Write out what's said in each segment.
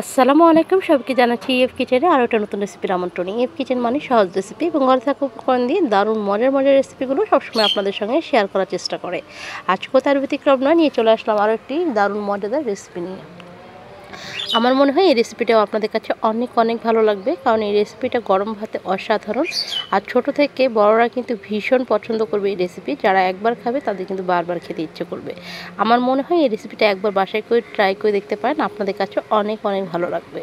আসসালামু আলাইকুম, সবাইকে জানাচ্ছি ইএফ কিচেনে আরও একটা নতুন রেসিপির আমন্ত্রণ। ইএফ কিচেন মানে সহজ রেসিপি এবং ঘরে থাকা উপকরণ দিয়ে দারুণ মজার মজার রেসিপিগুলো সবসময় আপনাদের সঙ্গে শেয়ার করার চেষ্টা করে। আজকেও তার ব্যতিক্রম নয়, নিয়ে চলে আসলাম আরও একটি দারুণ মজাদার রেসিপি নিয়ে। আমার মনে হয় এই রেসিপিটাও আপনাদের কাছে অনেক অনেক ভালো লাগবে, কারণ এই রেসিপিটা গরম ভাতে অসাধারণ। আর ছোট থেকে বড়রা কিন্তু ভীষণ পছন্দ করবে এই রেসিপি। যারা একবার খাবে তাদের কিন্তু বারবার খেতে ইচ্ছে করবে। আমার মনে হয় এই রেসিপিটা একবার বাসায় করে ট্রাই করে দেখতে পারেন, আপনাদের কাছে অনেক অনেক ভালো লাগবে।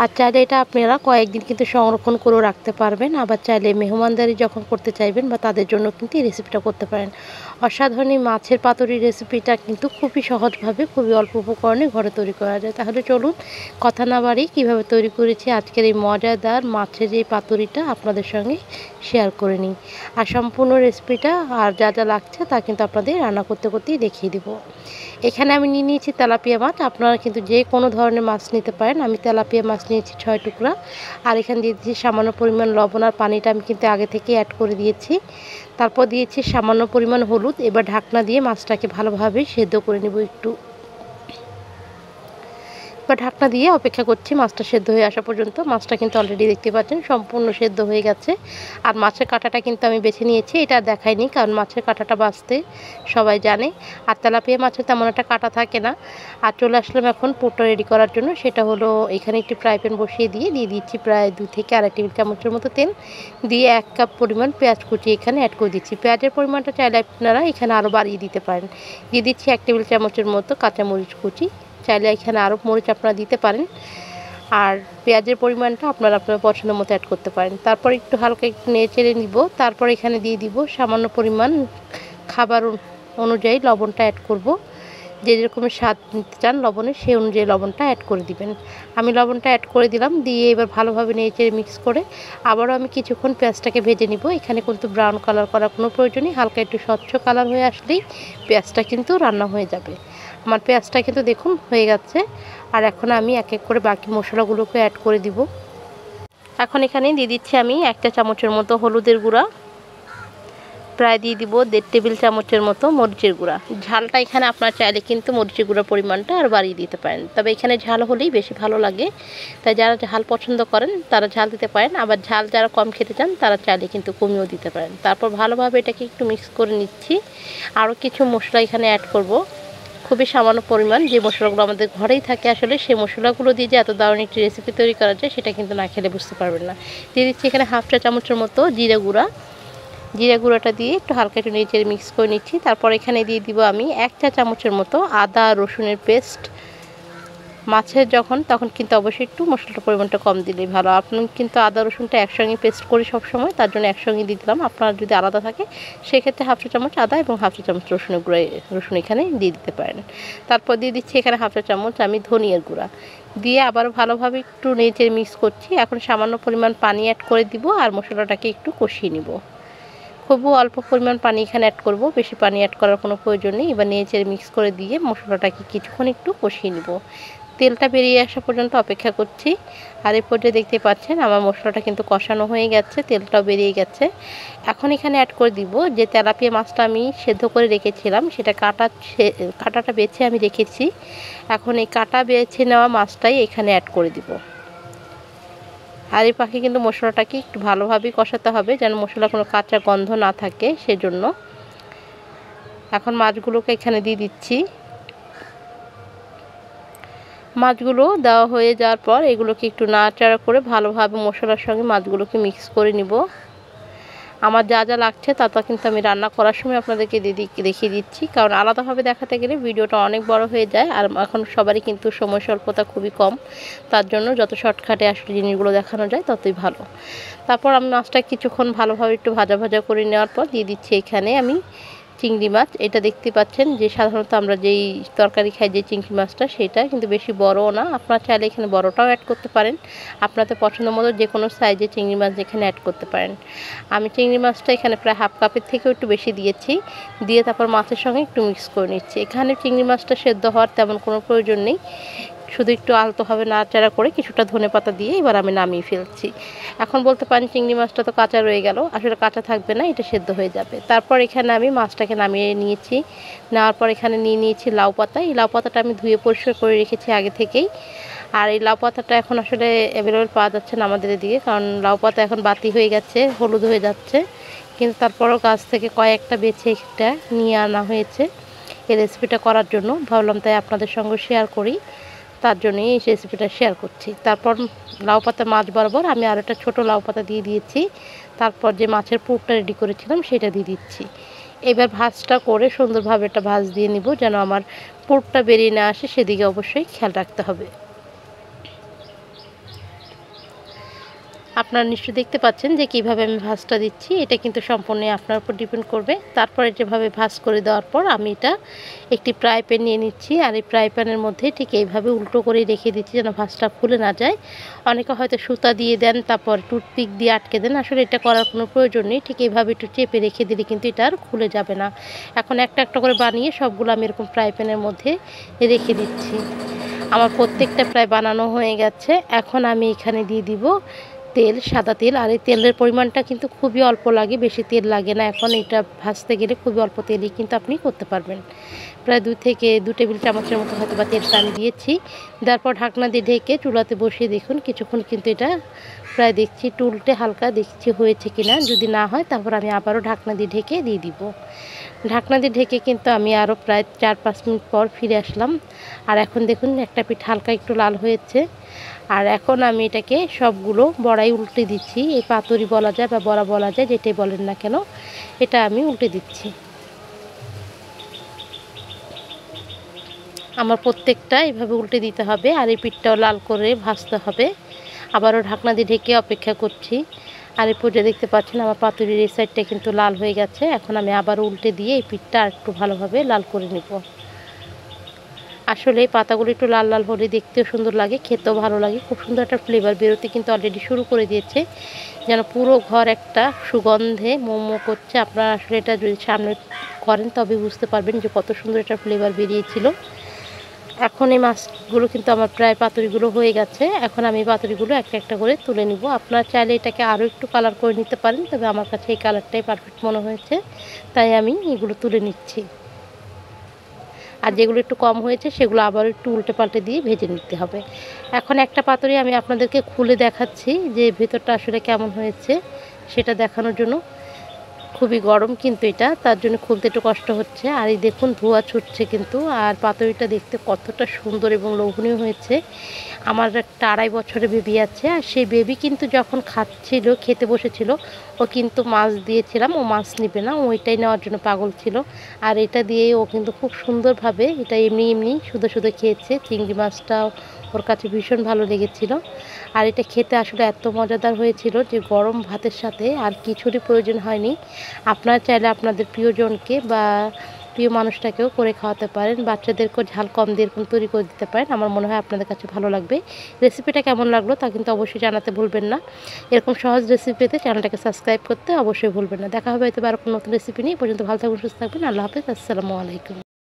আর চাইলে এটা আপনারা কয়েকদিন কিন্তু সংরক্ষণ করেও রাখতে পারবেন। আবার চাইলে মেহমানদারি যখন করতে চাইবেন বা তাদের জন্য কিন্তু এই রেসিপিটা করতে পারেন। অসাধারণ এই মাছের পাতুরি রেসিপিটা কিন্তু খুবই সহজভাবে, খুবই অল্প উপকরণে ঘরে তৈরি করা যায়। তাহলে চলুন কথা না বাড়িয়ে কীভাবে তৈরি করেছি আজকের এই মজাদার মাছের এই পাতুরিটা আপনাদের সঙ্গে শেয়ার করে নিই। আর সম্পূর্ণ রেসিপিটা আর যা যা লাগছে তা কিন্তু আপনাদের রান্না করতে করতেই দেখিয়ে দেব। এখানে আমি নিয়ে নিয়েছি তেলাপিয়া মাছ। আপনারা কিন্তু যে কোনো ধরনের মাছ নিতে পারেন। আমি তেলাপিয়া মাছ নিয়েছি 6 টুকরা। আর এখানে দিয়ে দিয়েছি সামান্য পরিমাণ লবণ, আর পানিটা আমি কিন্তু আগে থেকে অ্যাড করে দিয়েছি। তারপর দিয়েছি সামান্য পরিমাণ হলুদ। এবার ঢাকনা দিয়ে মাছটাকে ভালোভাবে সেদ্ধ করে নেব একটু। বা ঢাকনা দিয়ে অপেক্ষা করছি মাছটা সেদ্ধ হয়ে আসা পর্যন্ত। মাছটা কিন্তু অলরেডি দেখতে পাচ্ছেন সম্পূর্ণ সেদ্ধ হয়ে গেছে। আর মাছের কাঁটাটা কিন্তু আমি বেছে নিয়েছি, এটা দেখাইনি কারণ মাছের কাঁটাটা বাছতে সবাই জানে। আর তেলাপিয়া মাছের তেমন একটা কাঁটা থাকে না। আর চলে আসলাম এখন পুরটা রেডি করার জন্য। সেটা হলো এখানে একটি ফ্রাই প্যান বসিয়ে দিয়ে দিচ্ছি প্রায় 2 থেকে আড়াই টেবিল চামচের মতো তেল। দিয়ে 1 কাপ পরিমাণ পেঁয়াজ কুচি এখানে অ্যাড করে দিচ্ছি। পেঁয়াজের পরিমাণটা চাইলে আপনারা এখানে আরও বাড়িয়ে দিতে পারেন। দিয়ে দিচ্ছি 1 টেবিল চামচের মতো কাঁচামরিচ কুচি। চাইলে এখানে আরও মরিচ আপনারা দিতে পারেন। আর পেঁয়াজের পরিমাণটা আপনারা আপনার পছন্দ মতো অ্যাড করতে পারেন। তারপর একটু হালকা একটু নেড়ে চেড়ে নিব। তারপর এখানে দিয়ে দিব সামান্য পরিমাণ খাবার অনুযায়ী লবণটা অ্যাড করব। যে যেরকমের স্বাদ নিতে চান লবণের, সেই অনুযায়ী লবণটা অ্যাড করে দিবেন। আমি লবণটা অ্যাড করে দিলাম। দিয়ে এবার ভালোভাবে নেড়ে চেড়ে মিক্স করে আবারও আমি কিছুক্ষণ পেঁয়াজটাকে ভেজে নিব। এখানে কিন্তু ব্রাউন কালার করার কোনো প্রয়োজন নেই। হালকা একটু স্বচ্ছ কালার হয়ে আসলেই পেঁয়াজটা কিন্তু রান্না হয়ে যাবে। আমার পেঁয়াজটা কিন্তু দেখুন হয়ে গেছে। আর এখন আমি এক এক করে বাকি মশলাগুলোকে অ্যাড করে দিব। এখন এখানে দিয়ে দিচ্ছি আমি 1 চা চামচের মতো হলুদের গুঁড়া। প্রায় দিয়ে দিব 1.5 টেবিল চামচের মতো মরিচের গুঁড়া। ঝালটা এখানে আপনারা চাইলে কিন্তু মরিচের গুঁড়ার পরিমাণটা আর বাড়িয়ে দিতে পারেন, তবে এখানে ঝাল হলেই বেশি ভালো লাগে। তাই যারা ঝাল পছন্দ করেন তারা ঝাল দিতে পারেন, আবার ঝাল যারা কম খেতে চান তারা চাইলে কিন্তু কমিয়েও দিতে পারেন। তারপর ভালোভাবে এটাকে একটু মিক্স করে নিচ্ছি। আরও কিছু মশলা এখানে অ্যাড করব, খুবই সামান্য পরিমাণ। যে মশলাগুলো আমাদের ঘরেই থাকে আসলে, সেই মশলাগুলো দিয়ে যে এত দারুণ একটি রেসিপি তৈরি করা যায় সেটা কিন্তু না খেলে বুঝতে পারবেন না। দিয়ে দিচ্ছি এখানে 1/2 চা চামচের মতো জিরা গুঁড়া। জিরা গুঁড়োটা দিয়ে একটু হালকা একটু নেড়ে মিক্স করে নিচ্ছি। তারপর এখানে দিয়ে দিব আমি 1 চা চামচের মতো আদা রসুনের পেস্ট। মাছের তখন কিন্তু অবশ্যই একটু মশলাটার পরিমাণটা কম দিলেই ভালো। আপনি কিন্তু আদা রসুনটা একসঙ্গে পেস্ট করি সবসময়, তার জন্য একসঙ্গে দিয়ে দিলাম। আপনার যদি আলাদা থাকে সেক্ষেত্রে 1/2 চা চামচ আদা এবং 1/2 চা চামচ রসুন এখানে দিয়ে দিতে পারেন। তারপর দিয়ে দিচ্ছি এখানে 1/2 চা চামচ আমি ধনিয়ার গুঁড়া। দিয়ে আবারও ভালোভাবে একটু নেড়ে মিক্স করছি। এখন সামান্য পরিমাণ পানি অ্যাড করে দিব আর মশলাটাকে একটু কষিয়ে নিব। খুব অল্প পরিমাণ পানি এখানে অ্যাড করব, বেশি পানি অ্যাড করার কোনো প্রয়োজন নেই। এবার নেড়ে মিক্স করে দিয়ে মশলাটাকে কিছুক্ষণ একটু কষিয়ে নিব। তেলটা বেরিয়ে আসা পর্যন্ত অপেক্ষা করছি। আর এই পর্যায়ে দেখতে পাচ্ছেন আমার মশলাটা কিন্তু কষানো হয়ে গেছে, তেলটাও বেরিয়ে গেছে। এখন এখানে অ্যাড করে দিব যে তেলাপিয়া মাছটা আমি সেদ্ধ করে রেখেছিলাম, সেটা কাঁটাটা বেছে আমি রেখেছি। এখন এই কাঁটা বেছে নেওয়া মাছটাই এখানে অ্যাড করে দিব। আর এই পাখি কিন্তু মশলাটাকে একটু ভালোভাবেই কষাতে হবে, যেন মশলা কোনো কাঁচা গন্ধ না থাকে, সেজন্য। এখন মাছগুলোকে এখানে দিয়ে দিচ্ছি। মাছগুলো দেওয়া হয়ে যাওয়ার পর এগুলোকে একটু নাড়াচাড়া করে ভালোভাবে মশলার সঙ্গে মাছগুলোকে মিক্স করে নিব। আমার যা যা লাগছে তা কিন্তু আমি রান্না করার সময় আপনাদেরকে দেখিয়ে দিচ্ছি, কারণ আলাদাভাবে দেখাতে গেলে ভিডিওটা অনেক বড় হয়ে যায়। আর এখন সবারই কিন্তু সময় স্বল্পতা খুবই কম, তার জন্য যত শর্টকাটে আসলে জিনিসগুলো দেখানো যায় ততই ভালো। তারপর আমি মাছটা কিছুক্ষণ ভালোভাবে একটু ভাজা করে নেওয়ার পর দিয়ে দিচ্ছি এখানে আমি চিংড়ি মাছ। এটা দেখতে পাচ্ছেন যে সাধারণত আমরা যেই তরকারি খাই যে চিংড়ি মাছটা, সেটা কিন্তু বেশি বড়ও না। আপনারা চাইলে এখানে বড়টাও অ্যাড করতে পারেন, আপনাদের পছন্দ মতো যে কোনো সাইজে চিংড়ি মাছ এখানে অ্যাড করতে পারেন। আমি চিংড়ি মাছটা এখানে প্রায় 1/2 কাপের থেকেও একটু বেশি দিয়েছি। তারপর মাছের সঙ্গে একটু মিক্স করে নিচ্ছি। এখানে চিংড়ি মাছটা সেদ্ধ হওয়ার তেমন কোনো প্রয়োজন নেই, শুধু একটু আলতোভাবে নাড়াচাড়া করে কিছুটা ধনেপাতা দিয়ে এবার আমি নামিয়ে ফেলছি। এখন বলতে পারেন চিংড়ি মাছটা তো কাঁচা রয়ে গেল, আসলে কাঁচা থাকবে না, এটা সেদ্ধ হয়ে যাবে। তারপর এখানে আমি মাছটাকে নামিয়ে নিয়েছি। নেওয়ার পর এখানে নিয়ে নিয়েছি লাউ পাতা। এই লাউ পাতাটা আমি ধুয়ে পরিষ্কার করে রেখেছি আগে থেকেই। আর এই লাউ পাতাটা এখন আসলে অ্যাভেলেবেল পাওয়া যাচ্ছে না আমাদের এদিকে, কারণ লাউ পাতা এখন বাতি হয়ে গেছে, হলুদ হয়ে যাচ্ছে। কিন্তু তারপরও গাছ থেকে কয়েকটা বেছে একটা নিয়ে আনা হয়েছে এই রেসিপিটা করার জন্য। ভাবলাম তাই আপনাদের সঙ্গে শেয়ার করি, তার জন্যই এই রেসিপিটা শেয়ার করছি। তারপর লাউ পাতা মাছ বরাবর আমি আর একটা ছোটো লাউ পাতা দিয়ে দিয়েছি। তারপর যে মাছের পুরটা রেডি করেছিলাম সেটা দিয়ে দিচ্ছি। এবার ভাজটা করে সুন্দরভাবে একটা ভাজ দিয়ে নিব, যেন আমার পুরটা বেরিয়ে না আসে, সেদিকে অবশ্যই খেয়াল রাখতে হবে। আপনারা নিশ্চয়ই দেখতে পাচ্ছেন যে কীভাবে আমি ভাজটা দিচ্ছি, এটা কিন্তু সম্পূর্ণ আপনার উপর ডিপেন্ড করবে। তারপরে যেভাবে ভাজ করে দেওয়ার পর আমি এটা একটি ফ্রাই প্যান নিয়ে নিচ্ছি, আর এই ফ্রাই প্যানের মধ্যে ঠিক এইভাবে উল্টো করে রেখে দিচ্ছি যেন ভাজটা খুলে না যায়। অনেকে হয়তো সুতা দিয়ে দেন, তারপর টুথপিক দিয়ে আটকে দেন, আসলে এটা করার কোনো প্রয়োজন নেই। ঠিক এইভাবে একটু চেপে রেখে দিলে কিন্তু এটা আর খুলে যাবে না। এখন একটা একটা করে বানিয়ে সবগুলো আমি এরকম ফ্রাই প্যানের মধ্যে রেখে দিচ্ছি। আমার প্রত্যেকটা প্রায় বানানো হয়ে গেছে। এখন আমি এখানে দিয়ে দিব তেল, সাদা তেল। আর এই তেলের পরিমাণটা কিন্তু খুবই অল্প লাগে, বেশি তেল লাগে না। এখন এটা ভাজতে গেলে খুবই অল্প তেলই কিন্তু আপনি করতে পারবেন। প্রায় 2 থেকে 2 টেবিল চামচের মতো হয়তো বা তেলটা আমি দিয়েছি। দেওয়ার পর ঢাকনা দিয়ে ঢেকে চুলাতে বসিয়ে দেখুন কিছুক্ষণ কিন্তু এটা প্রায় দেখছি একটু উল্টে হালকা দেখছি হয়েছে কিনা। যদি না হয় তারপর আমি আবারও ঢাকনা দিয়ে ঢেকে দিয়ে দিব। ঢাকনা দিয়ে ঢেকে কিন্তু আমি আরও প্রায় 4-5 মিনিট পর ফিরে আসলাম। আর এখন দেখুন একটা পিঠ হালকা একটু লাল হয়েছে। আর এখন আমি এটাকে সবগুলো বড়াই উল্টে দিচ্ছি। এই পাতুরি বলা যায় বা বড়া বলা যায়, যেটাই বলেন না কেন, এটা আমি উল্টে দিচ্ছি। আমার প্রত্যেকটা এভাবে উল্টে দিতে হবে, আর এই পিঠটাও লাল করে ভাজতে হবে। আবারও ঢাকনা দিয়ে ঢেকে অপেক্ষা করছি। আর এই পর্যায়ে দেখতে পাচ্ছেন আমার পাতুরির এই সাইডটা কিন্তু লাল হয়ে গেছে। এখন আমি আবারও উল্টে দিয়ে এই পিঠটা আর একটু ভালোভাবে লাল করে নেব। আসলে এই পাতাগুলো একটু লাল লাল হলে দেখতেও সুন্দর লাগে, খেতেও ভালো লাগে। খুব সুন্দর একটা ফ্লেভার বেরোতে কিন্তু অলরেডি শুরু করে দিয়েছে, যেন পুরো ঘর একটা সুগন্ধে মোমো করছে। আপনারা আসলে এটা যদি সামনে করেন তবে বুঝতে পারবেন যে কত সুন্দর একটা ফ্লেভার বেরিয়েছিল। এখন এই মাছগুলো কিন্তু আমার প্রায় পাতুরিগুলো হয়ে গেছে। এখন আমি পাতুরিগুলো একটা একটা করে তুলে নিব। আপনারা চাইলে এটাকে আরও একটু কালার করে নিতে পারেন, তবে আমার কাছে এই কালারটাই পারফেক্ট মনে হয়েছে, তাই আমি এগুলো তুলে নিচ্ছি। আর যেগুলো একটু কম হয়েছে সেগুলো আবার একটু উল্টে পাল্টে দিয়ে ভেজে নিতে হবে। এখন একটা পাতুরি আমি আপনাদেরকে খুলে দেখাচ্ছি যে ভেতরটা আসলে কেমন হয়েছে, সেটা দেখানোর জন্য। খুবই গরম কিন্তু এটা, তার জন্য খুলতে একটু কষ্ট হচ্ছে। আর এই দেখুন ধোঁয়া ছুটছে কিন্তু। আর পাতুরিটা দেখতে কতটা সুন্দর এবং লোভনীয় হয়েছে। আমার একটা 2.5 বছরের বেবি আছে, আর সেই বেবি কিন্তু যখন খেতে বসেছিল, ও কিন্তু মাছ দিয়েছিলাম, ও মাছ নেবে না, ও এটাই নেওয়ার জন্য পাগল ছিল। আর এটা দিয়ে ও কিন্তু খুব সুন্দরভাবে এটা এমনি এমনি শুধু শুধু খেয়েছে। চিংড়ি মাছটাও ওর কাছে ভীষণ ভালো লেগেছিল। আর এটা খেতে আসলে এত মজাদার হয়েছিল যে গরম ভাতের সাথে আর কিছুরই প্রয়োজন হয়নি। আপনারা চাইলে আপনাদের প্রিয়জনকে বা প্রিয় মানুষটাকেও করে খাওয়াতে পারেন, বাচ্চাদেরকেও ঝাল কম দিয়ে এরকম তৈরি করে দিতে পারেন। আমার মনে হয় আপনাদের কাছে ভালো লাগবে। রেসিপিটা কেমন লাগলো তা কিন্তু অবশ্যই জানাতে ভুলবেন না। এরকম সহজ রেসিপি পেতে চ্যানেলটাকে সাবস্ক্রাইব করতে অবশ্যই ভুলবেন না। দেখা হবে হয়তো আর কোনো নতুন রেসিপি নিয়ে। পর্যন্ত ভালো থাকবেন, সুস্থ থাকবেন। আল্লাহ হাফেজ, আসসালামু আলাইকুম।